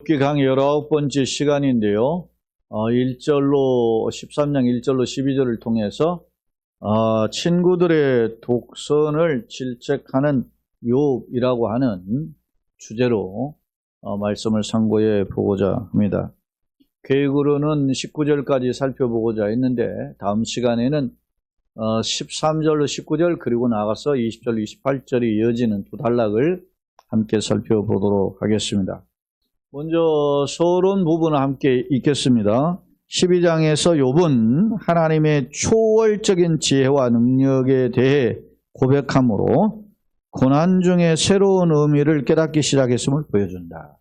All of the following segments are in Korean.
욥기 강의 19번째 시간인데요. 1절로 13장 1절로 12절을 통해서 친구들의 독선을 질책하는 욥이라고 하는 주제로 말씀을 상고해 보고자 합니다. 계획으로는 19절까지 살펴보고자 했는데 다음 시간에는 13절로 19절 그리고 나가서 20절, 28절이 이어지는 두 단락을 함께 살펴보도록 하겠습니다. 먼저 서론 부분을 함께 읽겠습니다. 12장에서 욥은 하나님의 초월적인 지혜와 능력에 대해 고백함으로 고난 중에 새로운 의미를 깨닫기 시작했음을 보여준다.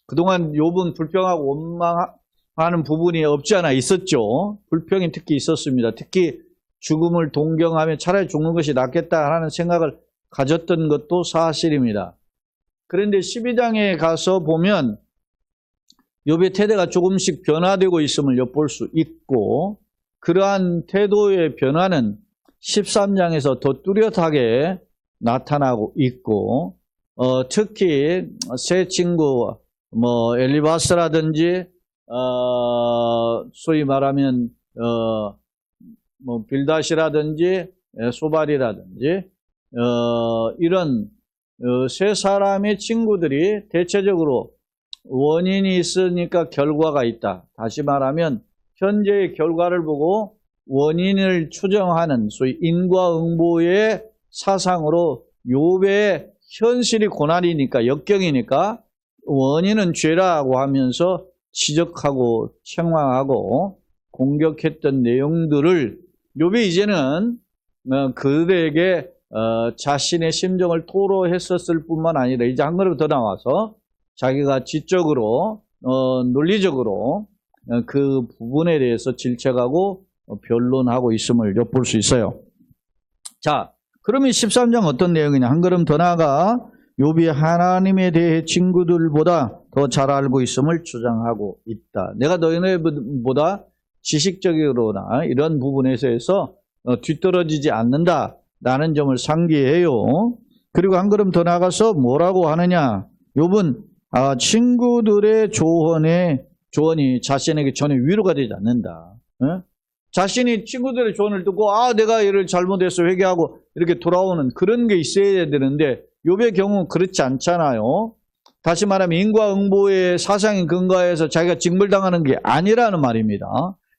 그동안 욥은 불평하고 원망하는 부분이 없지 않아 있었죠. 불평이 특히 있었습니다. 특히 죽음을 동경하며 차라리 죽는 것이 낫겠다라는 생각을 가졌던 것도 사실입니다. 그런데 12장에 가서 보면 욥의 태도가 조금씩 변화되고 있음을 엿볼 수 있고 그러한 태도의 변화는 13장에서 더 뚜렷하게 나타나고 있고 특히 새 친구 엘리바스라든지 소위 말하면 빌닷이라든지 소발이라든지 이런 세 사람의 친구들이 대체적으로 원인이 있으니까 결과가 있다. 다시 말하면 현재의 결과를 보고 원인을 추정하는 소위 인과응보의 사상으로 욥의 현실이 고난이니까 역경이니까 원인은 죄라고 하면서 지적하고 책망하고 공격했던 내용들을 욥이 이제는 그들에게 자신의 심정을 토로했었을 뿐만 아니라 이제 한 걸음 더 나와서 자기가 지적으로 논리적으로 그 부분에 대해서 질책하고 변론하고 있음을 엿볼 수 있어요. 자, 그러면 13장 어떤 내용이냐? 한 걸음 더 나아가 욥이 하나님에 대해 친구들보다 더 잘 알고 있음을 주장하고 있다. 내가 너희들보다 지식적으로나 이런 부분에서 뒤떨어지지 않는다라는 점을 상기해요. 그리고 한 걸음 더 나가서 뭐라고 하느냐? 욥은 친구들의 조언이 자신에게 전혀 위로가 되지 않는다. 자신이 친구들의 조언을 듣고 내가 이를 잘못해서 회개하고 이렇게 돌아오는 그런 게 있어야 되는데 욥의 경우는 그렇지 않잖아요. 다시 말하면 인과응보의 사상에 근거해서 자기가 징벌당하는 게 아니라는 말입니다.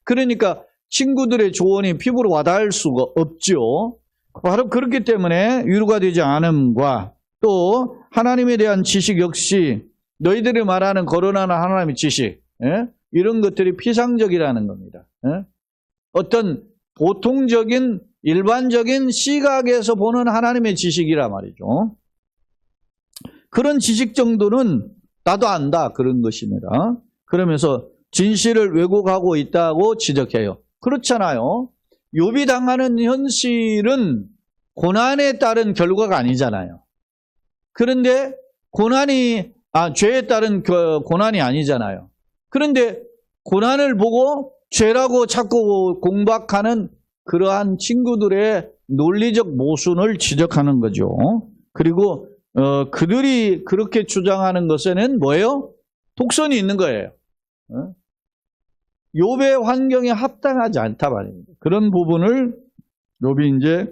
그러니까 친구들의 조언이 피부로 와닿을 수가 없죠. 바로 그렇기 때문에 위로가 되지 않음과 또 하나님에 대한 지식 역시 너희들이 말하는 거론하는 하나님의 지식 이런 것들이 피상적이라는 겁니다. 어떤 보통적인 일반적인 시각에서 보는 하나님의 지식이라 말이죠. 그런 지식 정도는 나도 안다 그런 것입니다. 그러면서 진실을 왜곡하고 있다고 지적해요. 그렇잖아요. 욥이 당하는 현실은 고난에 따른 결과가 아니잖아요. 그런데 죄에 따른 고난이 아니잖아요. 그런데 고난을 보고 죄라고 자꾸 공박하는 그러한 친구들의 논리적 모순을 지적하는 거죠. 그리고 그들이 그렇게 주장하는 것에는 뭐예요? 독선이 있는 거예요. 욥의 환경에 합당하지 않다 말입니다. 그런 부분을 욥이 이제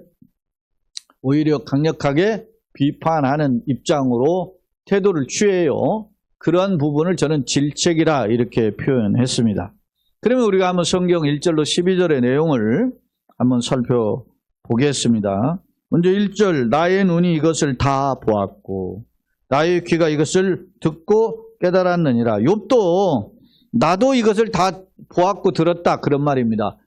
오히려 강력하게 비판하는 입장으로 태도를 취해요. 그러한 부분을 저는 질책이라 이렇게 표현했습니다. 그러면 우리가 한번 성경 1절로 12절의 내용을 한번 살펴보겠습니다. 먼저 1절 나의 눈이 이것을 다 보았고 나의 귀가 이것을 듣고 깨달았느니라. 욥도 나도 이것을 다 보았고 들었다 그런 말입니다.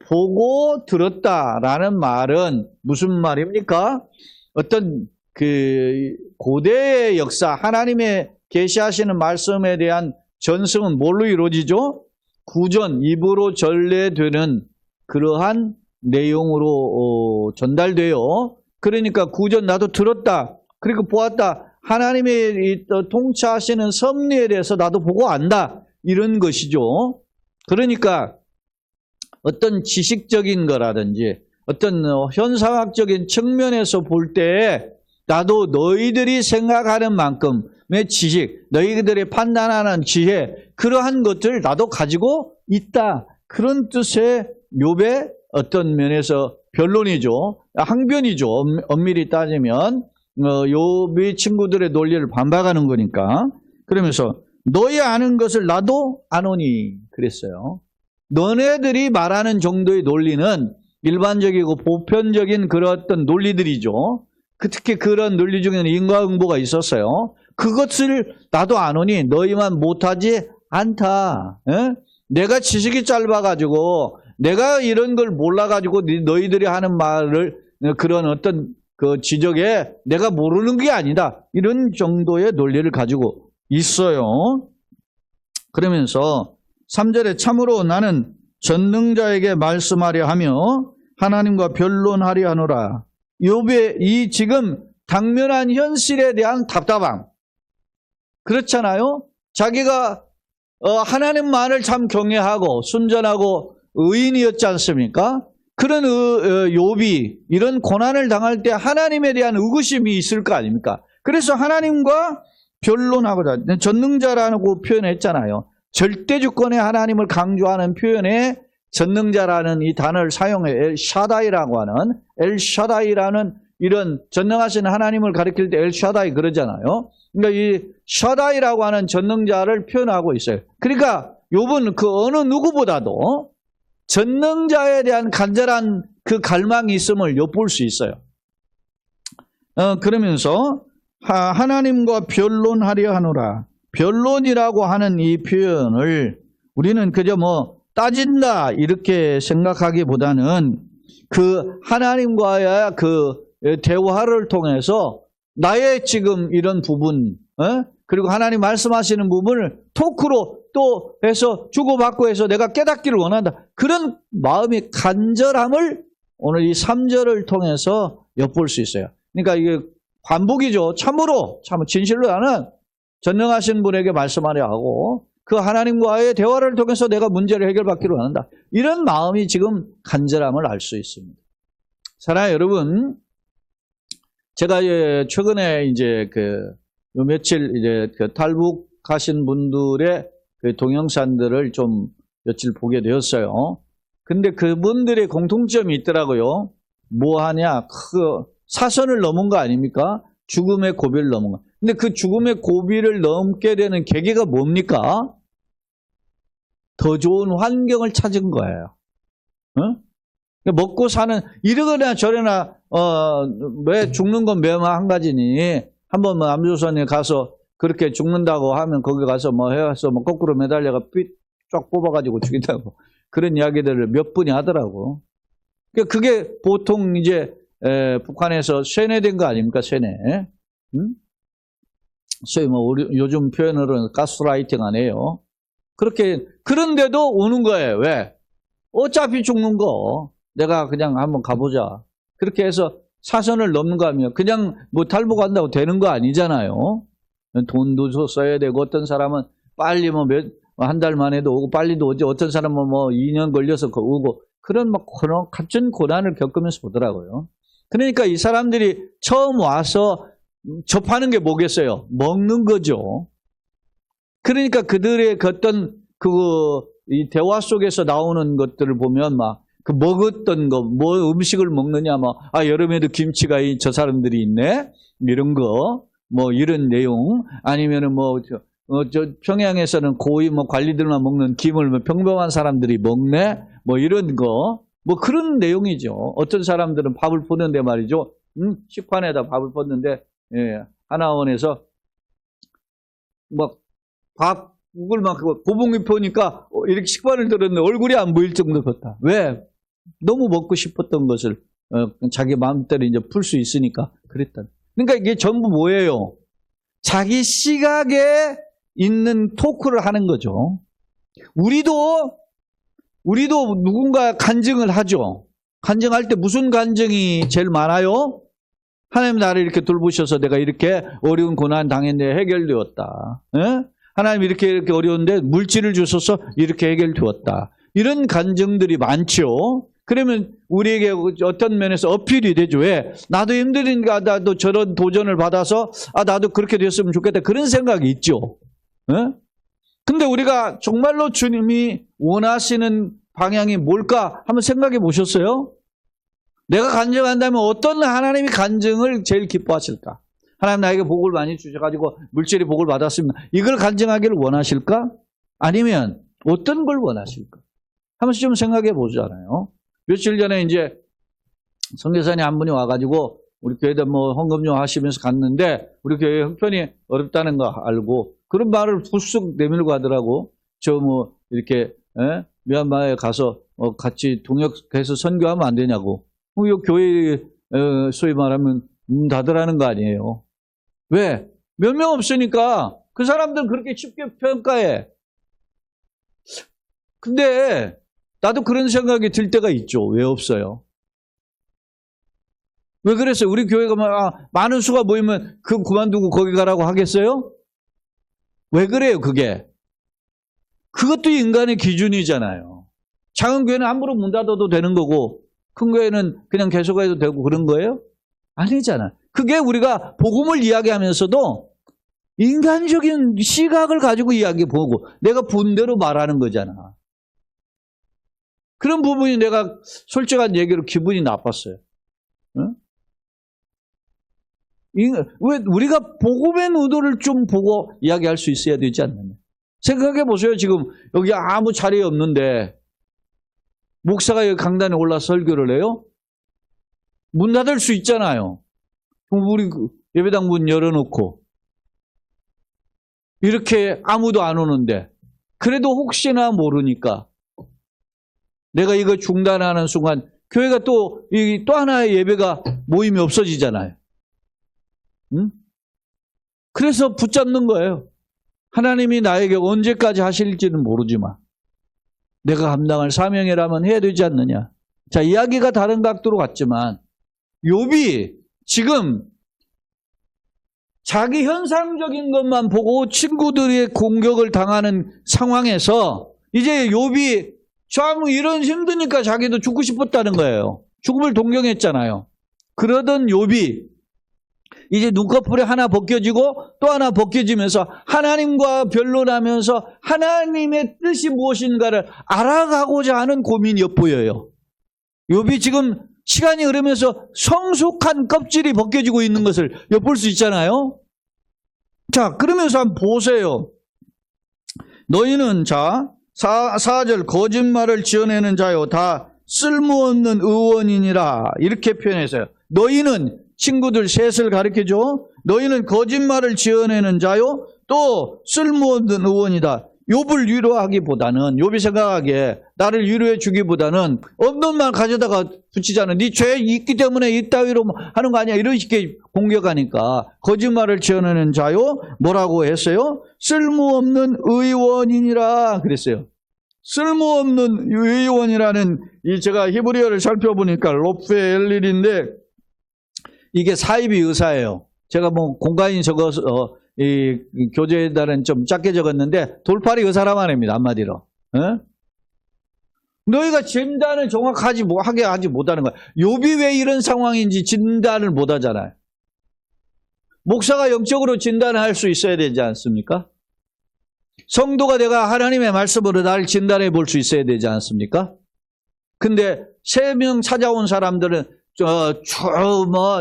보고 들었다라는 말은 무슨 말입니까? 어떤 고대의 역사 하나님의 계시하시는 말씀에 대한 전승은 뭘로 이루어지죠? 구전, 입으로 전래되는 그러한 내용으로 전달돼요. 그러니까 구전 나도 들었다. 그리고 보았다. 하나님의 통치하시는 섭리에 대해서 나도 보고 안다. 이런 것이죠. 그러니까 어떤 지식적인 거라든지 어떤 현상학적인 측면에서 볼 때 나도 너희들이 생각하는 만큼 지식, 너희들의 판단하는 지혜, 그러한 것들 나도 가지고 있다. 그런 뜻의 욥의 어떤 면에서 변론이죠. 항변이죠. 엄밀히 따지면 욥이 친구들의 논리를 반박하는 거니까. 그러면서 너희 아는 것을 나도 아노니 그랬어요. 너네들이 말하는 정도의 논리는 일반적이고 보편적인 그런 어떤 논리들이죠. 특히 그런 논리 중에는 인과응보가 있었어요. 그것을 나도 아노니 너희만 못하지 않다. 에? 내가 지식이 짧아가지고 내가 이런 걸 몰라가지고 너희들이 하는 말을 그런 어떤 그 지적에 내가 모르는 게 아니다. 이런 정도의 논리를 가지고 있어요. 그러면서 3절에 참으로 나는 전능자에게 말씀하려 하며 하나님과 변론하려 하노라. 욥의 이 지금 당면한 현실에 대한 답답함. 그렇잖아요. 자기가 하나님만을 참 경외하고 순전하고 의인이었지 않습니까? 그런 욥이 이런 고난을 당할 때 하나님에 대한 의구심이 있을 거 아닙니까? 그래서 하나님과 변론하고자 전능자라고 표현했잖아요. 절대주권의 하나님을 강조하는 표현에 전능자라는 이 단어를 사용해 엘샤다이라고 하는 엘샤다이라는 이런 전능하신 하나님을 가리킬 때 엘샤다이 그러잖아요. 그러니까 이 샤다이라고 하는 전능자를 표현하고 있어요. 그러니까 욥은 그 어느 누구보다도 전능자에 대한 간절한 그 갈망이 있음을 엿볼 수 있어요. 그러면서 하나님과 변론하려 하노라. 변론이라고 하는 이 표현을 우리는 그저 뭐 따진다 이렇게 생각하기보다는 그 하나님과의 그 대화를 통해서 나의 지금 이런 부분 그리고 하나님 말씀하시는 부분을 토크로 또 해서 주고받고 해서 내가 깨닫기를 원한다. 그런 마음의 간절함을 오늘 이 3절을 통해서 엿볼 수 있어요. 그러니까 이게 반복이죠. 참으로 진실로 나는 전능하신 분에게 말씀하려 하고 그 하나님과의 대화를 통해서 내가 문제를 해결받기를 원한다. 이런 마음이 지금 간절함을 알 수 있습니다. 사랑하는 여러분, 제가 최근에 이제 며칠 이제 탈북하신 분들의 그 동영상들을 좀 며칠 보게 되었어요. 근데 그분들의 공통점이 있더라고요. 뭐 하냐? 사선을 넘은 거 아닙니까? 죽음의 고비를 넘은 거. 근데 그 죽음의 고비를 넘게 되는 계기가 뭡니까? 더 좋은 환경을 찾은 거예요. 먹고 사는, 이러거나 저러나, 왜 죽는 건 매만 한 가지니, 한번 뭐 남조선에 가서 그렇게 죽는다고 하면 거기 가서 뭐 해서 뭐 거꾸로 매달려가 삐 쫙 뽑아가지고 죽인다고. 그런 이야기들을 몇 분이 하더라고. 그게 보통 이제, 북한에서 쇠뇌된 거 아닙니까? 쇠뇌. 소위 뭐 요즘 표현으로는 가스라이팅 안 해요. 그렇게, 그런데도 오는 거예요. 왜? 어차피 죽는 거. 내가 그냥 한번 가보자. 그렇게 해서 사선을 넘는 거 아니에요. 그냥 뭐 탈북한다고 되는 거 아니잖아요. 돈도 써야 되고, 어떤 사람은 빨리 뭐 한 달 만에도 오고, 빨리도 오지. 어떤 사람은 뭐 2년 걸려서 오고, 그런 막 값진 고난을 겪으면서 보더라고요. 그러니까 이 사람들이 처음 와서 접하는 게 뭐겠어요? 먹는 거죠. 그러니까 그들의 어떤 이 대화 속에서 나오는 것들을 보면 막 그 먹었던 거, 뭐 음식을 먹느냐, 여름에도 김치가 저 사람들이 있네? 이런 거, 뭐 이런 내용, 아니면은 저 평양에서는 고위 관리들만 먹는 김을 평범한 사람들이 먹네? 뭐 이런 거, 뭐 그런 내용이죠. 어떤 사람들은 밥을 푸는데 말이죠. 식판에다 밥을 푸는데, 하나원에서 국을 막 고봉이 펴니까 이렇게 식판을 들었는데 얼굴이 안 보일 정도 같다. 왜? 너무 먹고 싶었던 것을 자기 마음대로 이제 풀 수 있으니까 그랬다. 그러니까 이게 전부 뭐예요? 자기 시각에 있는 토크를 하는 거죠. 우리도 누군가 간증을 하죠. 간증할 때 무슨 간증이 제일 많아요? 하나님 나를 이렇게 돌보셔서 내가 이렇게 어려운 고난 당했는데 해결되었다. 하나님 이렇게 어려운데 물질을 주셔서 이렇게 해결되었다. 이런 간증들이 많죠. 그러면 우리에게 어떤 면에서 어필이 되죠. 왜? 나도 힘드니까 나도 저런 도전을 받아서 나도 그렇게 됐으면 좋겠다. 그런 생각이 있죠. 근데 우리가 정말로 주님이 원하시는 방향이 뭘까 한번 생각해 보셨어요? 내가 간증한다면 어떤 하나님이 간증을 제일 기뻐하실까? 하나님 나에게 복을 많이 주셔가지고 물질의 복을 받았으면 이걸 간증하기를 원하실까? 아니면 어떤 걸 원하실까? 한 번씩 좀 생각해 보잖아요. 며칠 전에 이제 선교사님 한 분이 와가지고 우리 교회도 뭐 헌금요 하시면서 갔는데 우리 교회 형편이 어렵다는 거 알고 그런 말을 불쑥 내밀고 하더라고. 저 뭐 이렇게 미얀마에 가서 같이 동역해서 선교하면 안 되냐고. 이 교회 소위 말하면 문 닫으라는 거 아니에요. 왜? 몇 명 없으니까 그 사람들은 그렇게 쉽게 평가해. 근데 나도 그런 생각이 들 때가 있죠. 왜 없어요? 왜 그랬어요? 우리 교회가 많은 수가 모이면 그만두고 거기 가라고 하겠어요? 왜 그래요, 그게? 그것도 인간의 기준이잖아요. 작은 교회는 함부로 문 닫아도 되는 거고 큰 교회는 그냥 계속해도 되고 그런 거예요? 아니잖아. 그게 우리가 복음을 이야기하면서도 인간적인 시각을 가지고 이야기해보고 내가 본 대로 말하는 거잖아. 그런 부분이 내가 솔직한 얘기로 기분이 나빴어요. 응? 왜 우리가 복음의 의도를 좀 보고 이야기할 수 있어야 되지 않느냐. 생각해 보세요. 지금 여기 아무 자리 없는데 목사가 여기 강단에 올라서 설교를 해요? 문 닫을 수 있잖아요. 우리 예배당 문 열어놓고 이렇게 아무도 안 오는데 그래도 혹시나 모르니까 내가 이거 중단하는 순간 교회가 또 하나의 예배가 모임이 없어지잖아요. 응? 그래서 붙잡는 거예요. 하나님이 나에게 언제까지 하실지는 모르지만 내가 감당할 사명이라면 해야 되지 않느냐. 자, 이야기가 다른 각도로 갔지만 욥이 지금 자기 현상적인 것만 보고 친구들의 공격을 당하는 상황에서 이제 욥이 참 이런 힘드니까 자기도 죽고 싶었다는 거예요. 죽음을 동경했잖아요. 그러던 욥이 이제 눈꺼풀이 하나 벗겨지고 또 하나 벗겨지면서 하나님과 변론하면서 하나님의 뜻이 무엇인가를 알아가고자 하는 고민이 엿보여요. 욥이 지금 시간이 흐르면서 성숙한 껍질이 벗겨지고 있는 것을 엿볼 수 있잖아요. 자, 그러면서 한번 보세요. 너희는 4절 거짓말을 지어내는 자요 다 쓸모없는 의원이니라 이렇게 표현했어요. 너희는 친구들 셋을 가르쳐줘. 너희는 거짓말을 지어내는 자요 또 쓸모없는 의원이다. 욥을 위로하기보다는 욥이 생각하기에 나를 위로해 주기보다는 없는 말 가져다가 붙이자는 네 죄 있기 때문에 이따위로 하는 거 아니야 이런 식의 공격하니까 거짓말을 지어내는 자요 뭐라고 했어요? 쓸모없는 의원이니라 그랬어요. 쓸모없는 의원이라는 제가 히브리어를 살펴보니까 로페엘릴인데 이게 사이비 의사예요. 제가 뭐 공간이 적어서 이 교재에다는 좀 작게 적었는데 돌팔이 의사란 말입니다. 한마디로. 너희가 진단을 정확하게 하지 못하는 거야. 욥이 왜 이런 상황인지 진단을 못하잖아요. 목사가 영적으로 진단을 할 수 있어야 되지 않습니까? 성도가 내가 하나님의 말씀으로 나를 진단해 볼 수 있어야 되지 않습니까? 근데 3명 찾아온 사람들은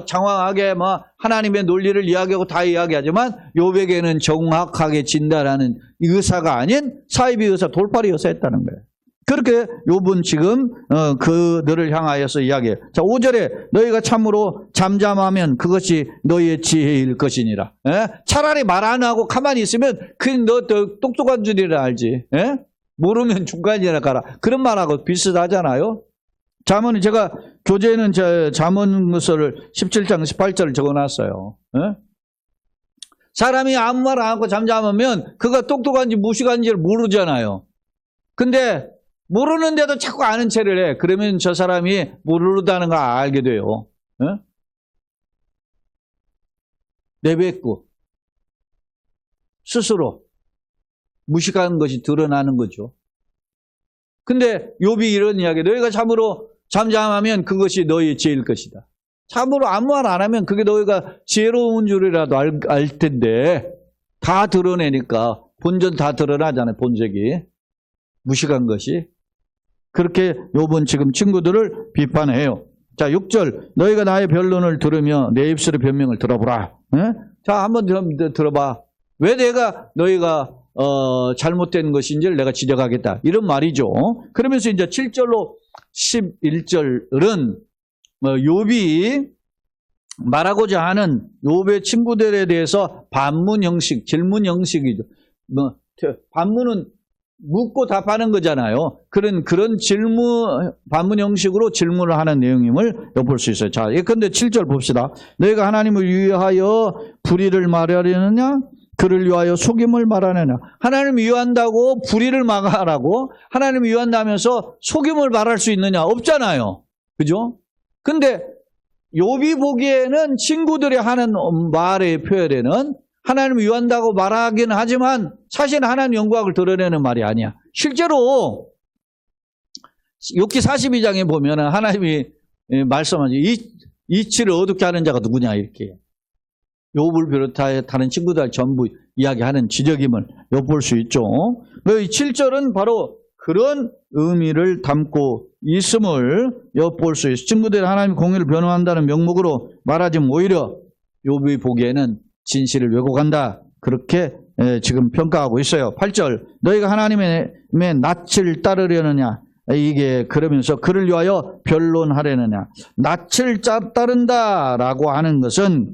장황하게 하나님의 논리를 이야기하고 다 이야기하지만 욥에게는 정확하게 진단하는 의사가 아닌 사이비 의사, 돌팔이 의사였다는 거예요. 그렇게 욥은 지금 그들을 향하여서 이야기해요. 자, 5절에 너희가 참으로 잠잠하면 그것이 너희의 지혜일 것이니라. 차라리 말 안 하고 가만히 있으면 너 똑똑한 줄이라 알지. 모르면 중간이나 가라. 그런 말하고 비슷하잖아요. 잠언은 제가 교재에는 잠언서를 17장 18절을 적어놨어요. 사람이 아무 말 안 하고 잠잠하면 그가 똑똑한지 무식한지를 모르잖아요. 근데 모르는데도 자꾸 아는 체를 해. 그러면 저 사람이 모르다는 걸 알게 돼요. 내뱉고 스스로 무식한 것이 드러나는 거죠. 근데 욥이 이런 이야기, 너희가 참으로 잠잠하면 그것이 너희의 지혜일 것이다. 참으로 아무 말 안 하면 그게 너희가 지혜로운 줄이라도 알 텐데 다 드러내니까 본전 다 드러나잖아요. 본색이. 무식한 것이. 그렇게 욥은 지금 친구들을 비판해요. 자, 6절. 너희가 나의 변론을 들으며 내 입술의 변명을 들어보라. 에? 자, 한번 들어봐. 왜 너희가 잘못된 것인지를 내가 지적하겠다. 이런 말이죠. 그러면서 이제 7절로 11절은 욥이 말하고자 하는 욥의 친구들에 대해서 반문 형식, 질문 형식이죠. 반문은 묻고 답하는 거잖아요. 그런 반문 형식으로 질문을 하는 내용임을 엿볼 수 있어요. 자, 예컨대 7절 봅시다. 너희가 하나님을 위하여 불의를 말하려느냐? 그를 위하여 속임을 말하느냐? 하나님을 위한다고 불의를 말하라고? 하나님을 위한다면서 속임을 말할 수 있느냐? 없잖아요. 그죠? 근데 욥이 보기에는 친구들이 하는 말의 표현에는 하나님을 위한다고 말하기는 하지만 사실 하나님 영광을 드러내는 말이 아니야. 실제로 욥기 42장에 보면 하나님이 말씀하죠. 이치를 어둡게 하는 자가 누구냐 이렇게. 욥을 비롯하여 다른 친구들 전부 이야기하는 지적임을 엿볼 수 있죠. 이 7절은 바로 그런 의미를 담고 있음을 엿볼 수 있어요. 친구들이 하나님의 공의를 변호한다는 명목으로 말하지만 오히려 욥이 보기에는 진실을 왜곡한다. 그렇게 지금 평가하고 있어요. 8절. 너희가 하나님의 낯을 따르려느냐. 이게 그러면서 그를 위하여 변론하려느냐. 낯을 따른다라고 하는 것은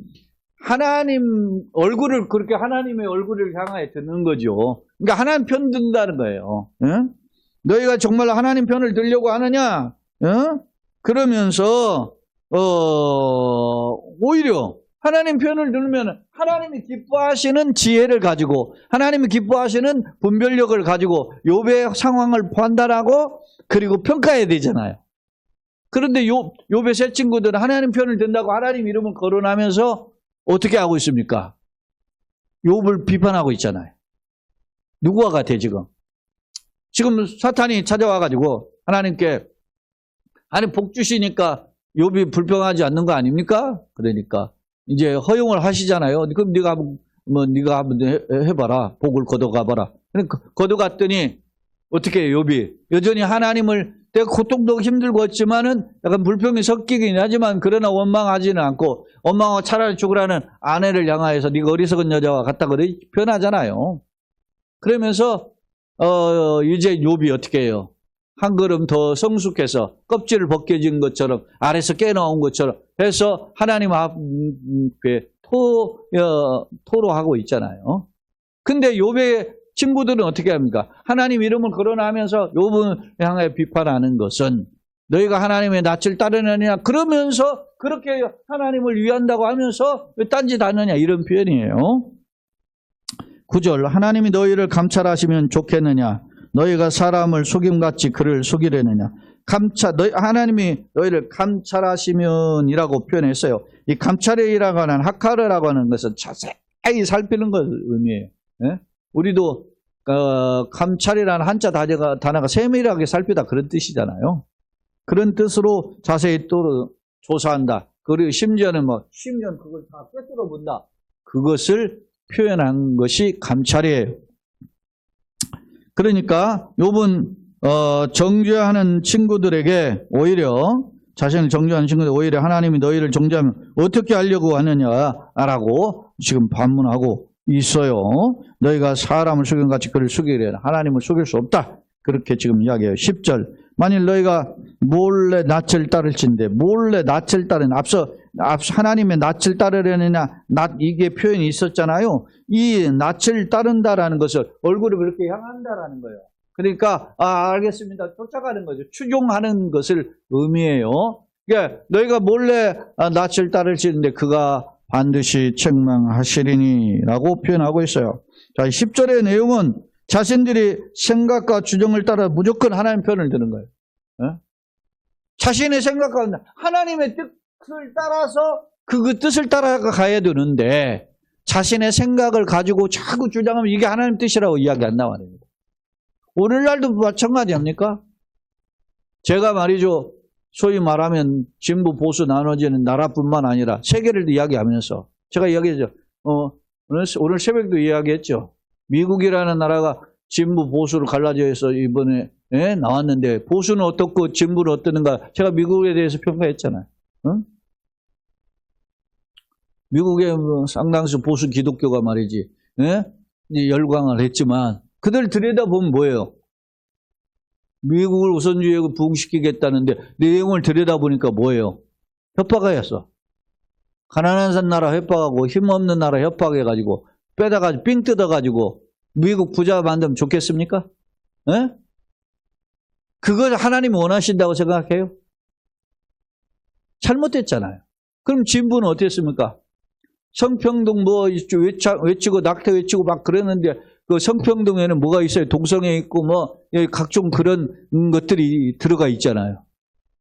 하나님 얼굴을 그렇게 하나님의 얼굴을 향하여 듣는 거죠. 그러니까 하나님 편 든다는 거예요. 응? 너희가 정말 하나님 편을 들려고 하느냐? 응? 그러면서 오히려 하나님 편을 들으면 하나님이 기뻐하시는 지혜를 가지고 하나님이 기뻐하시는 분별력을 가지고 욥의 상황을 판단하고 그리고 평가해야 되잖아요. 그런데 욥의 세 친구들은 하나님 편을 든다고 하나님 이름을 거론하면서 어떻게 하고 있습니까? 욥을 비판하고 있잖아요. 누구와 같아 지금? 지금 사탄이 찾아와가지고 하나님께 하나님 복 주시니까 욥이 불평하지 않는 거 아닙니까? 그러니까 이제 허용을 하시잖아요. 그럼 네가 한번 해봐라. 복을 걷어가봐라. 그러니까 걷어갔더니 어떻게 해요, 욥이? 여전히 하나님을 내가 고통도 힘들고 했지만은 약간 불평이 섞이긴 하지만 그러나 원망하지는 않고 원망하고 차라리 죽으라는 아내를 향하여서 네가 어리석은 여자와 같다 그래 표현하잖아요. 그러면서 이제 욥이 어떻게 해요? 한 걸음 더 성숙해서 껍질을 벗겨진 것처럼 아래서 깨나온 것처럼 해서 하나님 앞에 토로하고 있잖아요. 근데 욥의 친구들은 어떻게 합니까? 하나님 이름을 거론하면서 욥을 향해 비판하는 것은 너희가 하나님의 낯을 따르느냐 그러면서 그렇게 하나님을 위한다고 하면서 왜 딴짓 하느냐 이런 표현이에요. 9절 하나님이 너희를 감찰하시면 좋겠느냐 너희가 사람을 속임같이 그를 속이려느냐 하나님이 너희를 감찰하시면이라고 표현했어요. 이 감찰이라고 하는 하카르라고 하는 것은 자세히 살피는 걸 의미해요. 예? 우리도 감찰이라는 한자 단어가 세밀하게 살피다 그런 뜻이잖아요. 그런 뜻으로 자세히 또 조사한다. 그리고 심지어는 10년 그걸 다 꿰뚫어 본다. 그것을 표현한 것이 감찰이에요. 그러니까 욥은 정죄하는 친구들에게 오히려 자신을 정죄하는 친구들 오히려 하나님이 너희를 정죄하면 어떻게 하려고 하느냐라고 지금 반문하고 있어요. 너희가 사람을 속임같이 그를 속이려나 하나님을 속일 수 없다. 그렇게 지금 이야기해요. 10절 만일 너희가 몰래 낯을 따를진데 몰래 낯을 따르는 앞서 하나님의 낯을 따르려느냐 이게 표현이 있었잖아요. 이 낯을 따른다라는 것을 얼굴을 그렇게 향한다라는 거예요. 그러니까 알겠습니다. 쫓아가는 거죠. 추종하는 것을 의미해요. 그러니까 너희가 몰래 낯을 따를지는데 그가 반드시 책망하시리니 라고 표현하고 있어요. 자, 10절의 내용은 자신들이 생각과 주정을 따라 무조건 하나님 편을 드는 거예요. 자신의 생각과 하나님의 뜻을 따라서 그 뜻을 따라가야 되는데 자신의 생각을 가지고 자꾸 주장하면 이게 하나님 뜻이라고 이야기 안 나와야 됩니다. 오늘날도 마찬가지 아닙니까? 제가 말이죠. 소위 말하면 진보 보수 나눠지는 나라뿐만 아니라 세계를 이야기하면서 제가 이야기했죠. 오늘 새벽도 이야기했죠. 미국이라는 나라가 진보 보수로 갈라져 있어 이번에 나왔는데 보수는 어떻고 진보는 어떠는가 제가 미국에 대해서 평가했잖아요. 응? 미국의 상당수 보수 기독교가 말이지 열광을 했지만 그들 들여다보면 뭐예요? 미국을 우선주의에 부흥시키겠다는데 내용을 들여다보니까 뭐예요? 협박하였어. 가난한 나라 협박하고 힘없는 나라 협박해가지고 빼다가 삥 뜯어가지고 미국 부자 만들면 좋겠습니까? 에? 그걸 하나님이 원하신다고 생각해요? 잘못됐잖아요. 그럼 진보는 어땠습니까? 성평등 뭐 외치고 낙태 외치고 막 그랬는데 그 성평등에는 뭐가 있어요? 동성애 있고 뭐 각종 그런 것들이 들어가 있잖아요.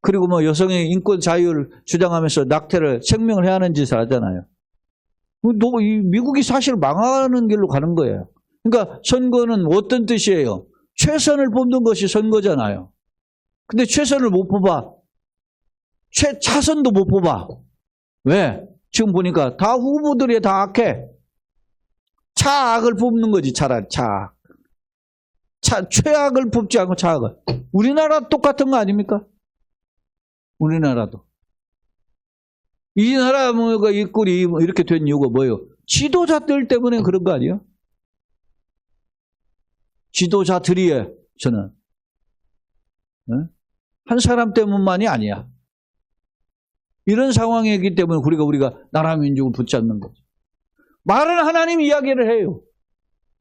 그리고 뭐 여성의 인권 자유를 주장하면서 낙태를 생명을 해야 하는 짓을 하잖아요. 미국이 사실 망하는 길로 가는 거예요. 그러니까 선거는 어떤 뜻이에요? 최선을 뽑는 것이 선거잖아요. 근데 최선을 못 뽑아. 최차선도 못 뽑아. 왜? 지금 보니까 다 후보들이 다 악해. 차악을 뽑는 거지, 차라리 차악. 최악을 뽑지 않고 차악을. 우리나라 똑같은 거 아닙니까? 우리나라도. 이 나라 뭐가 이 꼴이 이렇게 된 이유가 뭐예요? 지도자들 때문에 그런 거 아니에요? 지도자들이에요, 저는. 한 사람 때문만이 아니야. 이런 상황이기 때문에 우리가 나라 민족을 붙잡는 거죠. 말은 하나님 이야기를 해요.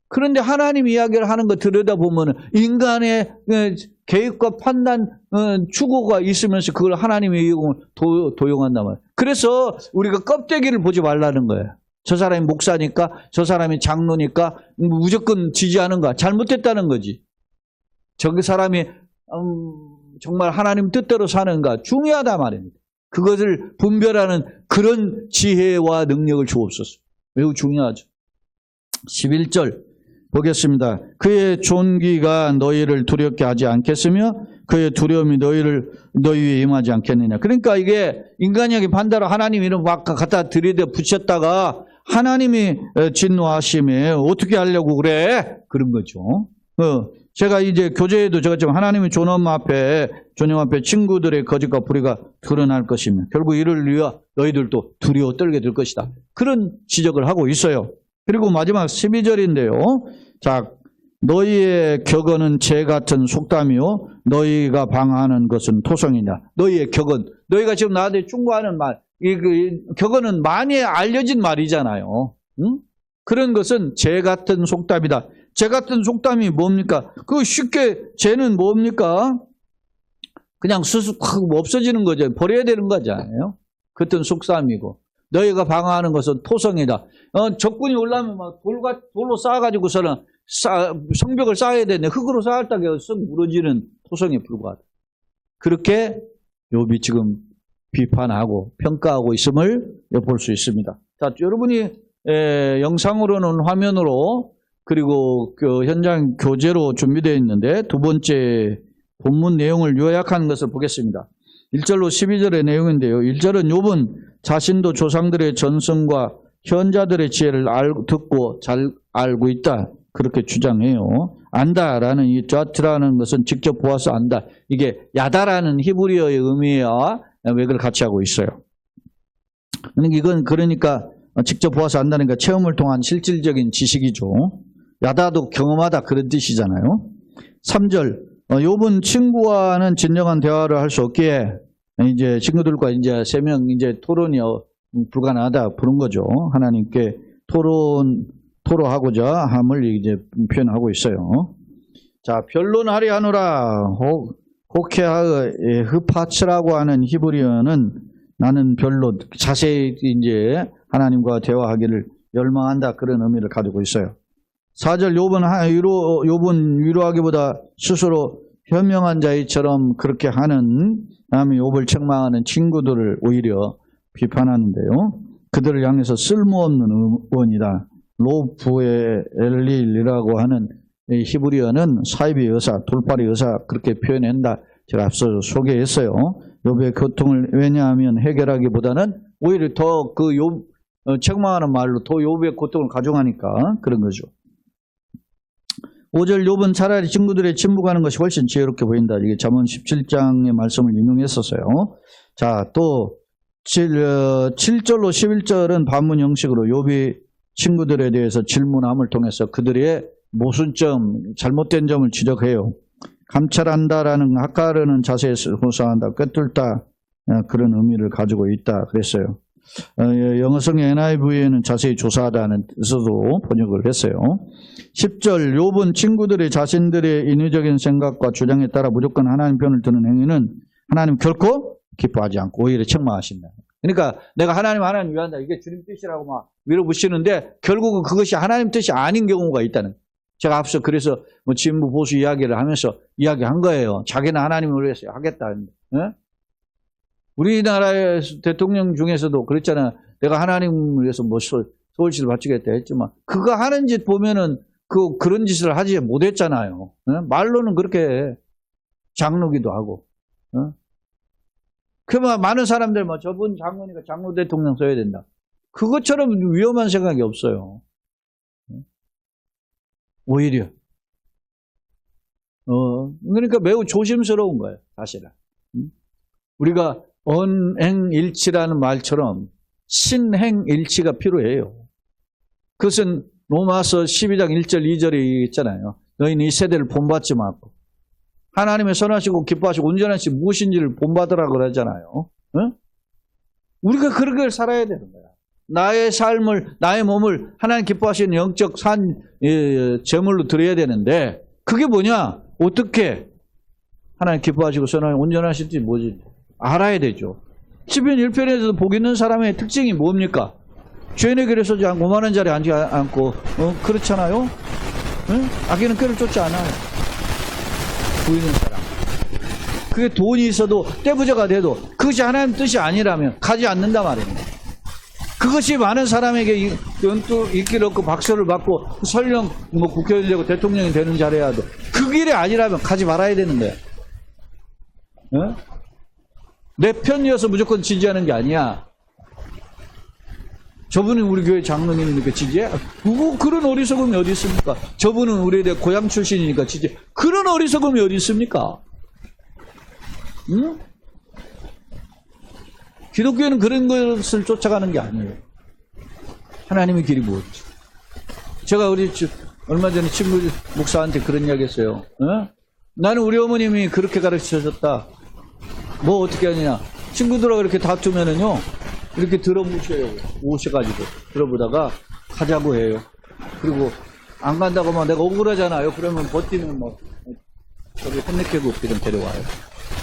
그런데 하나님 이야기를 하는 거 들여다보면 인간의 계획과 판단, 추구가 있으면서 그걸 하나님의 도용한단 말이에요. 그래서 우리가 껍데기를 보지 말라는 거예요. 저 사람이 목사니까, 저 사람이 장로니까 무조건 지지하는가. 잘못됐다는 거지. 저 사람이 정말 하나님 뜻대로 사는가. 중요하다 말입니다. 그것을 분별하는 그런 지혜와 능력을 주옵소서. 매우 중요하죠. 11절 보겠습니다. 그의 존귀가 너희를 두렵게 하지 않겠으며 그의 두려움이 너희 위에 임하지 않겠느냐. 그러니까 이게 인간에게 판단을 하나님 이름 막 갖다 들이대 붙였다가 하나님이 진노하심에 어떻게 하려고 그래? 그런 거죠. 제가 이제 교제에도 제가 지금 하나님의 존엄 앞에 친구들의 거짓과 불의가 드러날 것이며 결국 이를 위하여 너희들도 두려워 떨게 될 것이다. 그런 지적을 하고 있어요. 그리고 마지막 12절인데요. 자, 너희의 격언은 재 같은 속담이요 너희가 방하는 것은 토성이냐. 너희의 격언, 너희가 지금 나한테 충고하는 말, 격언은 많이 알려진 말이잖아요. 응? 그런 것은 재 같은 속담이다. 재 같은 속담이 뭡니까? 그 쉽게 재는 뭡니까? 그냥 수습 없어지는 거죠. 버려야 되는 거잖아요. 그것은 속담이고 너희가 방어하는 것은 토성이다. 적군이 올라오면 막 돌로 쌓아가지고서는 성벽을 쌓아야 되는데 흙으로 쌓았다가 쓱 무너지는 토성에 불과하다. 그렇게 욥이 지금 비판하고 평가하고 있음을 볼 수 있습니다. 자, 여러분이 영상으로는 화면으로 그리고 그 현장 교재로 준비되어 있는데 두 번째 본문 내용을 요약하는 것을 보겠습니다. 1절로 12절의 내용인데요. 1절은 욥은 자신도 조상들의 전성과 현자들의 지혜를 듣고 잘 알고 있다. 그렇게 주장해요. 안다라는 이 좌트라는 것은 직접 보아서 안다. 이게 야다라는 히브리어의 의미와 맥을 같이 하고 있어요. 이건 그러니까 직접 보아서 안다니까 체험을 통한 실질적인 지식이죠. 야다도 경험하다 그런 뜻이잖아요. 3절 욥은 친구와는 진정한 대화를 할 수 없기에 이제 친구들과 이제 3명 이제 토론이 불가능하다 부른 거죠. 하나님께 토로하고자 함을 이제 표현하고 있어요. 자, 변론하리 하노라 호케하의 흡하츠라고 하는 히브리어는 나는 별로 자세히 이제 하나님과 대화하기를 열망한다 그런 의미를 가지고 있어요. 4절 욥은 위로하기보다 스스로 현명한 자이처럼 그렇게 하는 남이 욥을 책망하는 친구들을 오히려 비판하는데요. 그들을 향해서 쓸모없는 의원이다. 로프의 엘릴이라고 하는 히브리어는 사이비 의사, 돌팔이 의사 그렇게 표현한다. 제가 앞서 소개했어요. 욥의 고통을 왜냐하면 해결하기보다는 오히려 더 그 책망하는 말로 더 욥의 고통을 가중하니까 그런 거죠. 5절 욥은 차라리 친구들의 침묵하는 것이 훨씬 지혜롭게 보인다. 이게 잠언 17장의 말씀을 인용했었어요. 자, 또 7절로 11절은 반문 형식으로 욥이 친구들에 대해서 질문함을 통해서 그들의 모순점, 잘못된 점을 지적해요. 감찰한다라는 핫가르는 자세에 호소한다, 꿰뚫다 그런 의미를 가지고 있다 그랬어요. 영어성의 NIV에는 자세히 조사하다는 뜻으로 번역을 했어요. 10절 욥은 친구들이 자신들의 인위적인 생각과 주장에 따라 무조건 하나님 편을 드는 행위는 하나님 결코 기뻐하지 않고 오히려 책망하신다. 그러니까 내가 하나님 위한다, 이게 주님 뜻이라고 막 밀어붙이는데 결국은 그것이 하나님 뜻이 아닌 경우가 있다는. 제가 앞서 그래서 뭐 진보 보수 이야기를 하면서 이야기한 거예요. 자기는 하나님을 위해서 하겠다. 네? 우리나라의 대통령 중에서도 그랬잖아요. 내가 하나님을 위해서 뭐 서울시를 바치겠다 했지만 그거 하는 짓 보면은 그런 짓을 하지 못했잖아요. 네? 말로는 그렇게 장로기도 하고. 네? 그러면 많은 사람들 뭐 저분 장로니까 장로 대통령 써야 된다. 그것처럼 위험한 생각이 없어요. 오히려. 그러니까 매우 조심스러운 거예요, 사실은. 우리가 언행일치라는 말처럼 신행일치가 필요해요. 그것은 로마서 12장 1절 2절에 있잖아요. 너희는 이 세대를 본받지 말고 하나님의 선하시고 기뻐하시고 온전하신 무엇인지를 본받으라 그러잖아요. 응? 우리가 그렇게 살아야 되는 거야. 나의 삶을, 나의 몸을 하나님 기뻐하시는 영적 제물로 드려야 되는데 그게 뭐냐? 어떻게 하나님 기뻐하시고 선하시고 온전하실지 뭐지? 알아야 되죠. 시편 1편에서도 복 있는 사람의 특징이 뭡니까? 죄인의 길에 서지 않고 오만한 자리에 앉지 않고 그렇잖아요. 응? 악인은 꾀를 쫓지 않아요. 복 있는 사람. 그게 돈이 있어도 떼부자가 돼도 그것이 하나님 뜻이 아니라면 가지 않는다 말입니다. 그것이 많은 사람에게 인기를 얻고 박수를 받고 설령 뭐 국회의원이 되고 대통령이 되는 자리라도 그 길이 아니라면 가지 말아야 되는 거야. 응? 내 편이어서 무조건 지지하는 게 아니야. 저분은 우리 교회 장로님이니까 지지해? 그런 어리석음이 어디 있습니까? 저분은 우리 고향 출신이니까 지지해. 그런 어리석음이 어디 있습니까? 응? 기독교는 그런 것을 쫓아가는 게 아니에요. 하나님의 길이 뭐였지? 제가 얼마 전에 친구 목사한테 그런 이야기 했어요. 나는 우리 어머님이 그렇게 가르치셨다. 뭐 어떻게 하느냐. 친구들하고 이렇게 다투면은요, 이렇게 들어보셔요. 오셔가지고. 들어보다가 가자고 해요. 그리고 안 간다고 막 내가 억울하잖아요. 그러면 버티면 뭐, 저기 혼내켜고 데려와요.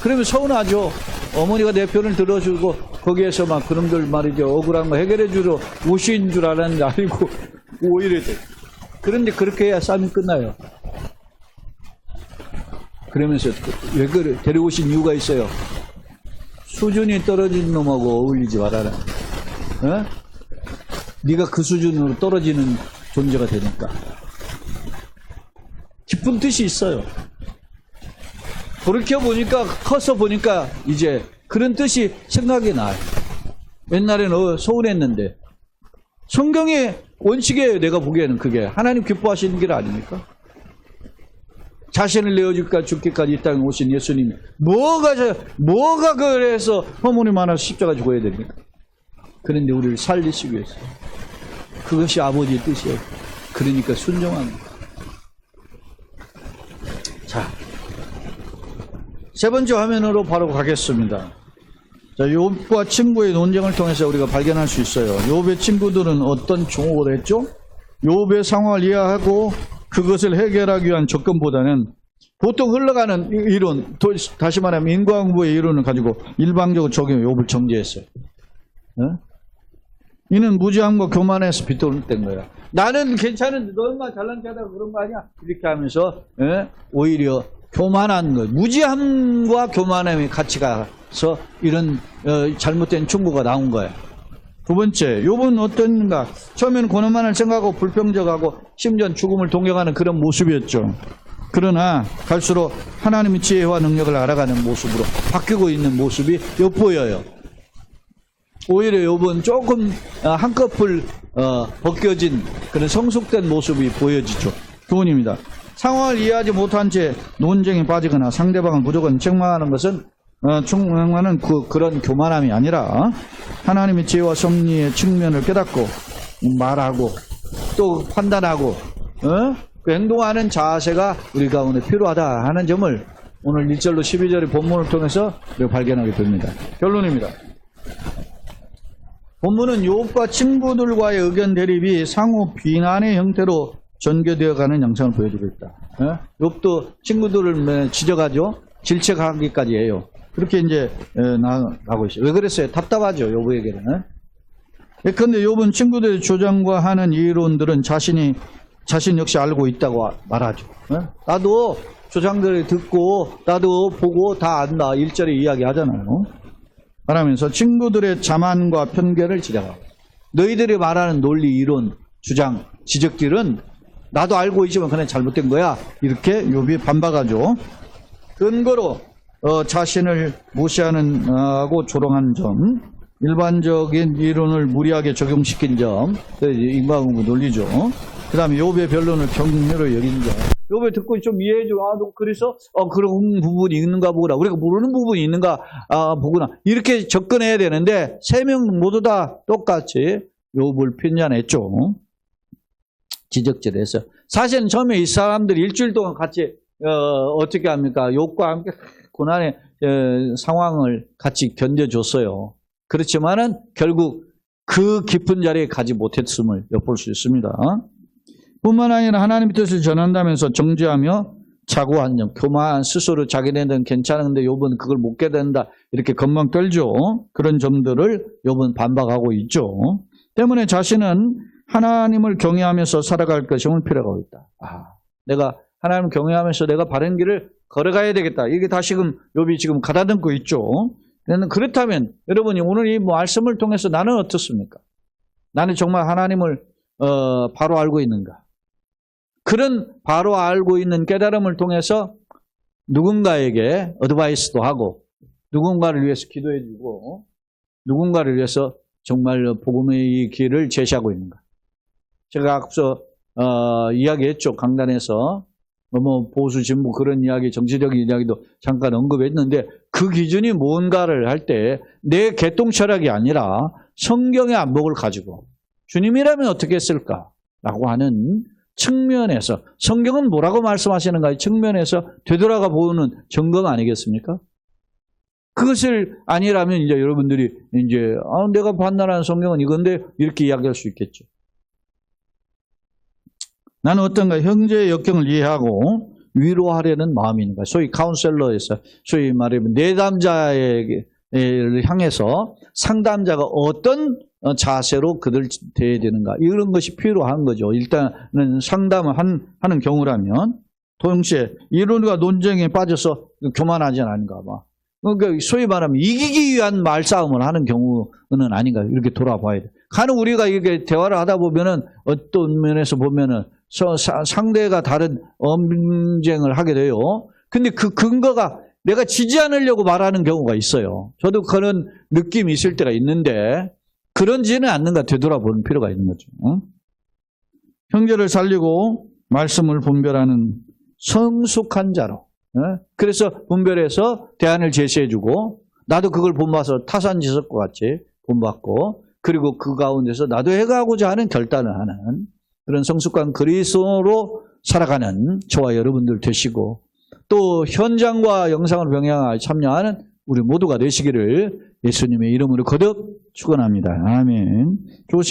그러면 서운하죠. 어머니가 내 편을 들어주고 거기에서 막 그놈들 말이죠. 억울한 거 해결해주러 오신 줄 알았는데 아니고 오히려 돼. 그런데 그렇게 해야 싸움이 끝나요. 그러면서 왜 그래? 데려오신 이유가 있어요. 수준이 떨어진 놈하고 어울리지 말아라. 네가 그 수준으로 떨어지는 존재가 되니까. 깊은 뜻이 있어요. 돌이켜보니까, 커서 보니까 이제 그런 뜻이 생각이 나요. 옛날에는 서운했는데. 성경의 원칙이에요. 내가 보기에는 그게. 하나님 기뻐하시는 길 아닙니까? 자신을 내어줄까 죽기까지 이 땅에 오신 예수님이 뭐가 그래서 허물이 많아서 십자가 죽어야 됩니까? 그런데 우리를 살리시기 위해서. 그것이 아버지의 뜻이에요. 그러니까 순종합니다. 자, 세 번째 화면으로 바로 가겠습니다. 자, 욥과 친구의 논쟁을 통해서 우리가 발견할 수 있어요. 욥의 친구들은 어떤 종옥을 했죠? 욥의 상황을 이해하고 그것을 해결하기 위한 접근보다는 보통 흘러가는 이론, 다시 말하면 인과응보의 이론을 가지고 일방적으로 적용해 욥을 정죄했어요. 이는 무지함과 교만에서 비롯된 거야. 나는 괜찮은데 너만 잘난 체하다고 그런 거 아니야? 이렇게 하면서 오히려 교만한 거, 무지함과 교만함이 같이 가서 이런 잘못된 충고가 나온 거예요. 두 번째, 욥은 어떤가? 처음에는 고난만을 생각하고 불평적하고 심지어 죽음을 동경하는 그런 모습이었죠. 그러나 갈수록 하나님의 지혜와 능력을 알아가는 모습으로 바뀌고 있는 모습이 엿보여요. 오히려 욥은 조금 한꺼풀 벗겨진 그런 성숙된 모습이 보여지죠. 교훈입니다. 상황을 이해하지 못한 채 논쟁에 빠지거나 상대방을 무조건 책망하는 것은 책망하는 그런 교만함이 아니라 하나님의 지혜와 섭리의 측면을 깨닫고 말하고 또 판단하고 그 행동하는 자세가 우리 가운데 필요하다 하는 점을 오늘 1절로 12절의 본문을 통해서 우리가 발견하게 됩니다. 결론입니다. 본문은 욥과 친구들과의 의견 대립이 상호 비난의 형태로 전개되어가는 양상을 보여주고 있다. 욥도 친구들을 지적하죠. 질책하기까지 해요. 그렇게 이제 나가고 있어요. 왜 그랬어요? 답답하죠. 욥에게는. 그런데 욥은 친구들의 주장과 하는 이론들은 자신 역시 알고 있다고 말하죠. 나도 주장들을 듣고 나도 보고 다 안다. 1절에 이야기하잖아요. 말하면서 친구들의 자만과 편견을 지적하고 너희들이 말하는 논리, 이론, 주장, 지적들은 나도 알고 있지만 그냥 잘못된 거야. 이렇게 욥이 반박하죠. 근거로 자신을 무시하는 하고 조롱한 점, 일반적인 이론을 무리하게 적용시킨 점, 인과응보 논리죠. 그 다음에 욥의 변론을 경멸로 여긴 점. 욥을 듣고 좀 이해해줘. 너 그래서 그런 부분이 있는가 보구나. 우리가 모르는 부분이 있는가 보구나. 이렇게 접근해야 되는데 3명 모두 다 똑같이 욥을 편찬했죠. 지적질을 했어요. 사실은 처음에 이 사람들이 일주일 동안 같이 어떻게 합니까? 욥과 함께 고난의 상황을 같이 견뎌줬어요. 그렇지만은 결국 그 깊은 자리에 가지 못했음을 엿볼 수 있습니다. 뿐만 아니라 하나님의 뜻을 전한다면서 정죄하며 자고한 점, 교만 스스로 자기네들은 괜찮은데 욥은 그걸 못 깨닫는다 이렇게 건방 떨죠. 그런 점들을 욥은 반박하고 있죠. 때문에 자신은 하나님을 경외하면서 살아갈 것임을 필요하고 있다. 내가 하나님을 경외하면서 내가 바른 길을 걸어가야 되겠다. 이게 다시금 욥이 지금 가다듬고 있죠. 그렇다면 여러분이 오늘 이 말씀을 통해서 나는 어떻습니까? 나는 정말 하나님을 바로 알고 있는가? 그런 바로 알고 있는 깨달음을 통해서 누군가에게 어드바이스도 하고 누군가를 위해서 기도해주고 누군가를 위해서 정말 복음의 이 길을 제시하고 있는가? 제가 앞서 이야기했죠. 강단에서 보수 진보 그런 이야기, 정치적인 이야기도 잠깐 언급했는데 그 기준이 뭔가를 할 때 내 개똥 철학이 아니라 성경의 안목을 가지고 주님이라면 어떻게 했을까라고 하는 측면에서 성경은 뭐라고 말씀하시는가 측면에서 되돌아가 보는 점검 아니겠습니까? 그것을 아니라면 이제 여러분들이 이제 내가 판단하는 성경은 이건데 이렇게 이야기할 수 있겠죠. 나는 어떤가 형제의 역경을 이해하고 위로하려는 마음인가. 소위 카운셀러에서 소위 말하면 내담자를 향해서 상담자가 어떤 자세로 그들 대해야 되는가 이런 것이 필요한 거죠. 일단은 상담을 하는 경우라면 동시에 이론과 논쟁에 빠져서 교만하지 않은가 봐. 그러니까 소위 말하면 이기기 위한 말싸움을 하는 경우는 아닌가 이렇게 돌아봐야 돼. 간혹 우리가 이렇게 대화를 하다 보면은 어떤 면에서 보면은 상대가 다른 언쟁을 하게 돼요. 근데 그 근거가 내가 지지 않으려고 말하는 경우가 있어요. 저도 그런 느낌이 있을 때가 있는데 그런지는 않는가 되돌아보는 필요가 있는 거죠. 형제를 살리고 말씀을 분별하는 성숙한 자로. 그래서 분별해서 대안을 제시해주고 나도 그걸 본받아서 타산지석과 같이 본받고 그리고 그 가운데서 나도 해가고자 하는 결단을 하는 그런 성숙한 그리스도로 살아가는 저와 여러분들 되시고 또 현장과 영상을 병행하여 참여하는 우리 모두가 되시기를 예수님의 이름으로 거듭 축원합니다. 아멘.